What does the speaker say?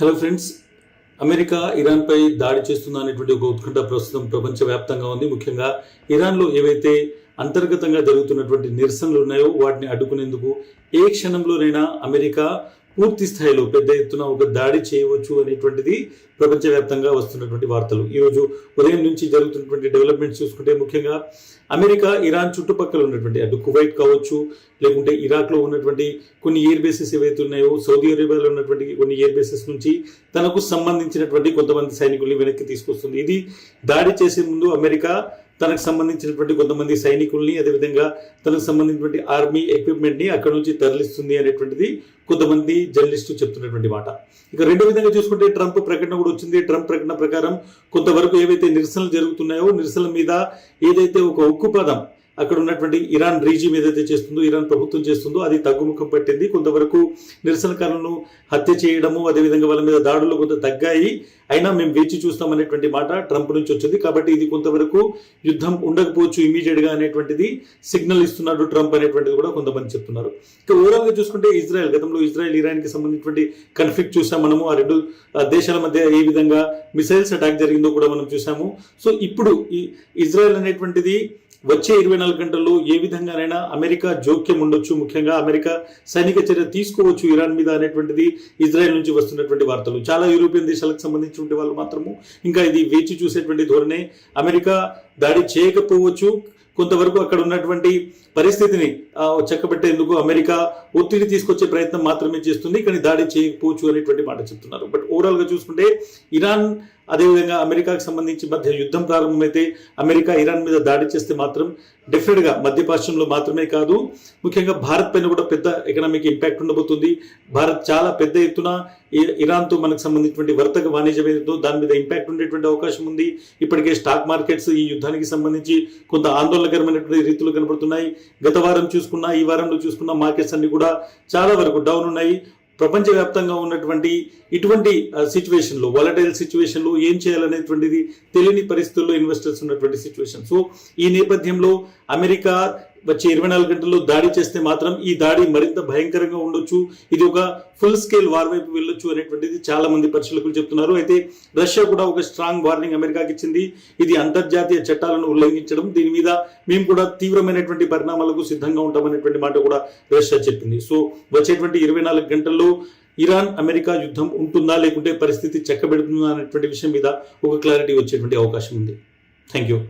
Hello friends, America ఇరాన్పై దాడి చేస్తుందా అనేటువంటి ఒక ఉత్కంఠ ప్రస్తుతం ప్రపంచవ్యాప్తంగా ఉంది. ముఖ్యంగా ఇరాన్లో ఏవైతే అంతర్గతంగా జరుగుతున్నటువంటి నిరసనలు ఉన్నాయో వాటిని అడ్డుకునేందుకు ఏ క్షణంలోనైనా అమెరికా పూర్తి స్థాయిలో పెద్ద ఎత్తున ఒక దాడి చేయవచ్చు అనేటువంటిది ప్రపంచవ్యాప్తంగా వస్తున్నటువంటి వార్తలు. ఈరోజు ఉదయం నుంచి జరుగుతున్నటువంటి డెవలప్మెంట్స్ చూసుకుంటే ముఖ్యంగా అమెరికా ఇరాన్ చుట్టుపక్కల ఉన్నటువంటి అటు కువైట్ కావచ్చు, లేకుంటే ఇరాక్లో ఉన్నటువంటి కొన్ని ఎయిర్ బేసెస్ ఏవైతే ఉన్నాయో, సౌదీ అరేబియాలో ఉన్నటువంటి కొన్ని ఎయిర్ బేసెస్ నుంచి తనకు సంబంధించినటువంటి కొంతమంది సైనికుల్ని వెనక్కి తీసుకొస్తుంది. ఇది దాడి చేసే ముందు అమెరికా తనకు సంబంధించినటువంటి కొంతమంది సైనికుల్ని, అదేవిధంగా తనకు సంబంధించినటువంటి ఆర్మీ ఎక్విప్మెంట్ని అక్కడ నుంచి తరలిస్తుంది అనేటువంటిది కొంతమంది జర్నలిస్టు చెప్తున్నటువంటి మాట. ఇక రెండో విధంగా చూసుకుంటే ట్రంప్ ప్రకటన కూడా వచ్చింది. ట్రంప్ ప్రకటన ప్రకారం కొంతవరకు ఏవైతే నిరసనలు జరుగుతున్నాయో నిరసనల మీద ఏదైతే ఒక ఉక్కుపాదం అక్కడ ఉన్నటువంటి ఇరాన్ రీజిమ్ ఏదైతే చేస్తుందో, ఇరాన్ ప్రభుత్వం చేస్తుందో అది తగ్గుముఖం పట్టింది. కొంతవరకు నిరసనకారులను హత్య చేయడము, అదేవిధంగా వాళ్ళ మీద దాడులు కొంత తగ్గాయి. అయినా మేము వేచి చూస్తామనేటువంటి మాట ట్రంప్ నుంచి వచ్చింది. కాబట్టి ఇది కొంతవరకు యుద్ధం ఉండకపోవచ్చు ఇమీడియట్గా అనేటువంటిది సిగ్నల్ ఇస్తున్నాడు ట్రంప్ అనేటువంటిది కూడా కొంతమంది చెప్తున్నారు. ఇక ఓవరాల్గా చూసుకుంటే ఇజ్రాయెల్, గతంలో ఇజ్రాయెల్ ఇరాన్కి సంబంధించినటువంటి కన్ఫ్లిక్ట్ చూసాం మనము. ఆ రెండు దేశాల మధ్య ఏ విధంగా మిసైల్స్ అటాక్ జరిగిందో కూడా మనం చూసాము. సో ఇప్పుడు ఈ ఇజ్రాయెల్ అనేటువంటిది వచ్చే 24 గంటల్లో ఏ విధంగానైనా అమెరికా జోక్యం ఉండొచ్చు, ముఖ్యంగా అమెరికా సైనిక చర్య తీసుకోవచ్చు ఇరాన్ మీద అనేటువంటిది ఇజ్రాయెల్ నుంచి వస్తున్నటువంటి వార్తలు. చాలా యూరోపియన్ దేశాలకు సంబంధించినటువంటి వాళ్ళు మాత్రము ఇంకా ఇది వేచి చూసేటువంటి ధోరణే. అమెరికా దాడి చేయకపోవచ్చు, కొంతవరకు అక్కడ ఉన్నటువంటి పరిస్థితిని చక్కబెట్టేందుకు అమెరికా ఒత్తిడి తీసుకొచ్చే ప్రయత్నం మాత్రమే చేస్తుంది, కానీ దాడి చేయకపోవచ్చు అనేటువంటి మాట చెప్తున్నారు. బట్ ఓవరాల్గా చూసుకుంటే ఇరాన్ అదేవిధంగా అమెరికాకు సంబంధించి మధ్య యుద్ధం ప్రారంభమైతే అమెరికా ఇరాన్ మీద దాడి చేస్తే మాత్రం డెఫినెట్గా మధ్యపాశ్యంలో మాత్రమే కాదు, ముఖ్యంగా భారత్ పైన కూడా పెద్ద ఎకనామిక్ ఇంపాక్ట్ ఉండబోతుంది. భారత్ చాలా పెద్ద ఎత్తున ఇరాన్తో మనకు సంబంధించినటువంటి వర్తక వాణిజ్యం ఏదైతే దాని మీద ఇంపాక్ట్ ఉండేటువంటి అవకాశం ఉంది. ఇప్పటికే స్టాక్ మార్కెట్స్ ఈ యుద్ధానికి సంబంధించి కొంత ఆందోళనకరమైనటువంటి రీతులు కనబడుతున్నాయి. గత వారం చూసుకున్నా, ఈ వారంలో చూసుకున్న మార్కెట్స్ అన్ని కూడా చాలా వరకు డౌన్ ఉన్నాయి. ప్రపంచవ్యాప్తంగా ఉన్నటువంటి ఇటువంటి సిచ్యువేషన్లో, వాలటైల్ సిచ్యువేషన్లో ఏం చేయాలనేటువంటిది తెలియని పరిస్థితుల్లో ఇన్వెస్టర్స్ ఉన్నటువంటి సిచ్యువేషన్. సో ఈ నేపథ్యంలో అమెరికా వచ్చే 24 గంటల్లో దాడి చేస్తే మాత్రం ఈ దాడి మరింత భయంకరంగా ఉండొచ్చు. ఇది ఒక ఫుల్ స్కేల్ వార్ వైపు వెళ్ళొచ్చు అనేటువంటిది చాలా మంది పరిశీలకులు చెప్తున్నారు. అయితే రష్యా కూడా ఒక స్ట్రాంగ్ వార్నింగ్ అమెరికాకి ఇచ్చింది. ఇది అంతర్జాతీయ చట్టాలను ఉల్లంఘించడం, దీని మీద మేము కూడా తీవ్రమైనటువంటి పరిణామాలకు సిద్ధంగా ఉంటామనేటువంటి మాట కూడా రష్యా చెప్పింది. సో వచ్చేటువంటి 24 గంటల్లో ఇరాన్ అమెరికా యుద్ధం ఉంటుందా, లేకుంటే పరిస్థితి చక్కబెడుతుందా అనేటువంటి విషయం మీద ఒక క్లారిటీ వచ్చేటువంటి అవకాశం ఉంది. Thank you.